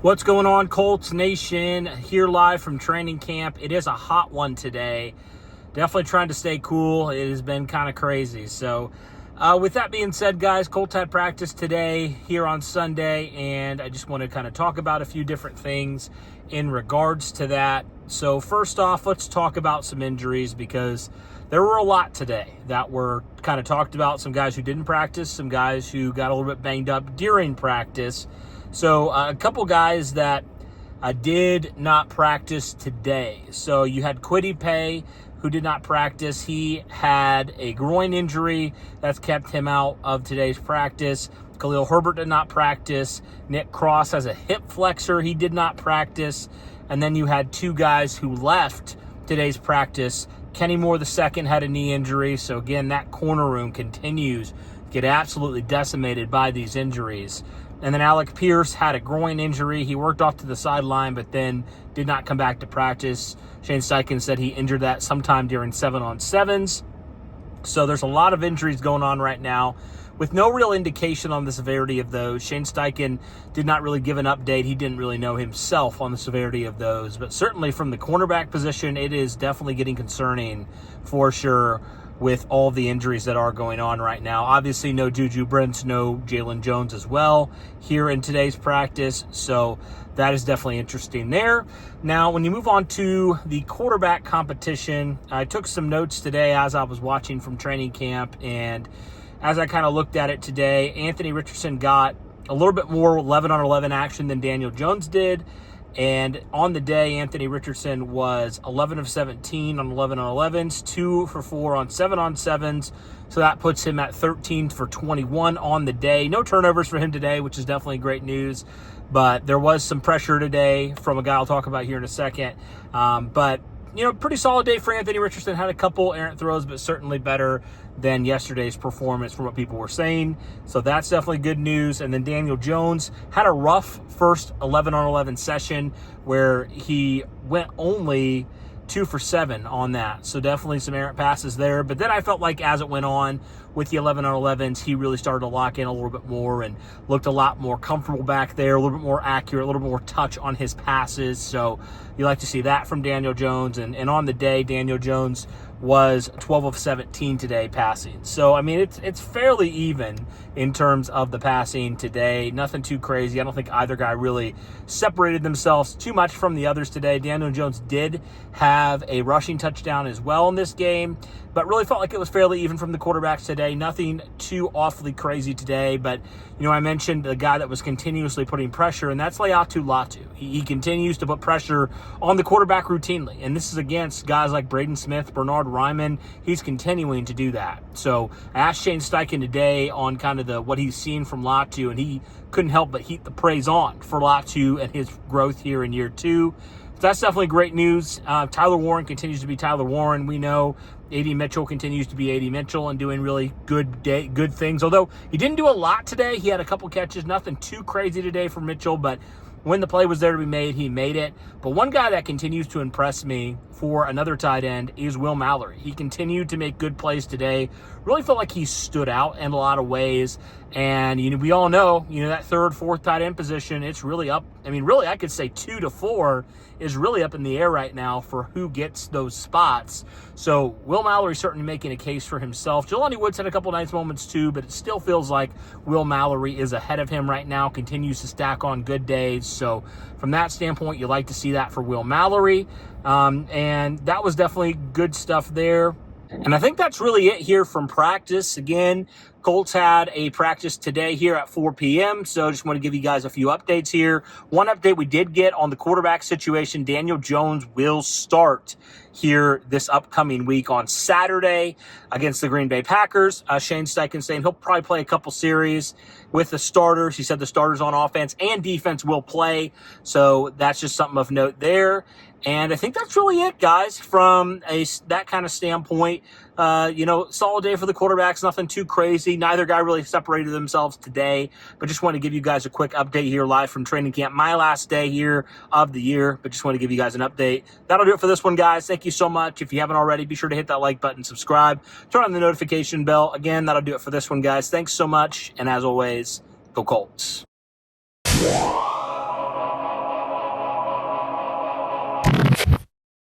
What's going on, Colts Nation? Here live from training camp. It is a hot one today. Definitely trying to stay cool. It has been kind of crazy. So with that being said, guys, Colts had practice today here on Sunday, and I just want to kind of talk about a few different things in regards to that. So first off, let's talk about some injuries, because there were a lot today that were kind of talked about. Some guys who didn't practice, some guys who got a little bit banged up during practice. So a couple guys that did not practice today. So you had Kwity Paye, who did not practice. He had a groin injury that's kept him out of today's practice. Khalil Herbert did not practice. Nick Cross has a hip flexor. He did not practice. And then you had two guys who left today's practice. Kenny Moore II had a knee injury. So again, that corner room continues to get absolutely decimated by these injuries. And then Alec Pierce had a groin injury. He worked off to the sideline, but then did not come back to practice. Shane Steichen said he injured that sometime during 7-on-7s. So there's a lot of injuries going on right now with no real indication on the severity of those. Shane Steichen did not really give an update. He didn't really know himself on the severity of those. But certainly from the cornerback position, it is definitely getting concerning for sure, with all the injuries that are going on right now. Obviously, no Juju Brents, no Jalen Jones as well here in today's practice. So that is definitely interesting there. Now, when you move on to the quarterback competition, I took some notes today as I was watching from training camp. And as I kind of looked at it today, Anthony Richardson got a little bit more 11-on-11 action than Daniel Jones did. And on the day, Anthony Richardson was 11 of 17 on 11-on-11s, 2 for 4 on 7-on-7s. So that puts him at 13 for 21 on the day. No turnovers for him today, which is definitely great news. But there was some pressure today from a guy I'll talk about here in a second. But pretty solid day for Anthony Richardson. Had a couple errant throws, but certainly better than yesterday's performance from what people were saying. So that's definitely good news. And then Daniel Jones had a rough first 11-on-11 session where he went only 2 for 7 on that. So definitely some errant passes there. But then I felt like as it went on with the 11-on-11s, he really started to lock in a little bit more and looked a lot more comfortable back there, a little bit more accurate, a little bit more touch on his passes. So you like to see that from Daniel Jones. And on the day, Daniel Jones was 12 of 17 today passing. So, I mean, it's fairly even in terms of the passing today. Nothing too crazy. I don't think either guy really separated themselves too much from the others today. Daniel Jones did have a rushing touchdown as well in this game, but really felt like it was fairly even from the quarterbacks today. Nothing too awfully crazy today, but, I mentioned the guy that was continuously putting pressure, and that's Leatu Lu. He continues to put pressure on the quarterback routinely, and this is against guys like Braden Smith, Bernard Ryman. He's continuing to do that. So I asked Shane Steichen today on kind of what he's seen from Leatu, and he couldn't help but heap the praise on for Leatu and his growth here in year 2. So that's definitely great news. Tyler Warren continues to be Tyler Warren. We know A.D. Mitchell continues to be A.D. Mitchell and doing really good things. Although he didn't do a lot today. He had a couple catches. Nothing too crazy today for Mitchell, but when the play was there to be made, he made it. But one guy that continues to impress me for another tight end is Will Mallory. He continued to make good plays today. Really felt like he stood out in a lot of ways. And, we all know, that third, fourth tight end position, it's really up. I mean, really, I could say 2 to 4 is really up in the air right now for who gets those spots. So Will Mallory certainly making a case for himself. Jelani Woods had a couple nice moments too, but it still feels like Will Mallory is ahead of him right now, continues to stack on good days. So from that standpoint, you like to see that for Will Mallory. And that was definitely good stuff there. And I think that's really it here from practice. Again, Colts had a practice today here at 4 p.m., so just want to give you guys a few updates here. One update we did get on the quarterback situation, Daniel Jones will start here this upcoming week on Saturday against the Green Bay Packers. Shane Steichen saying he'll probably play a couple series with the starters. He said the starters on offense and defense will play, so that's just something of note there. And I think that's really it, guys, from that kind of standpoint. Solid day for the quarterbacks, nothing too crazy. Neither guy really separated themselves today, but just want to give you guys a quick update here live from training camp. My last day here of the year, but just want to give you guys an update. That'll do it for this one, guys. Thank you so much. If you haven't already, be sure to hit that like button, subscribe, turn on the notification bell. Again, that'll do it for this one, guys. Thanks so much, and as always, go Colts.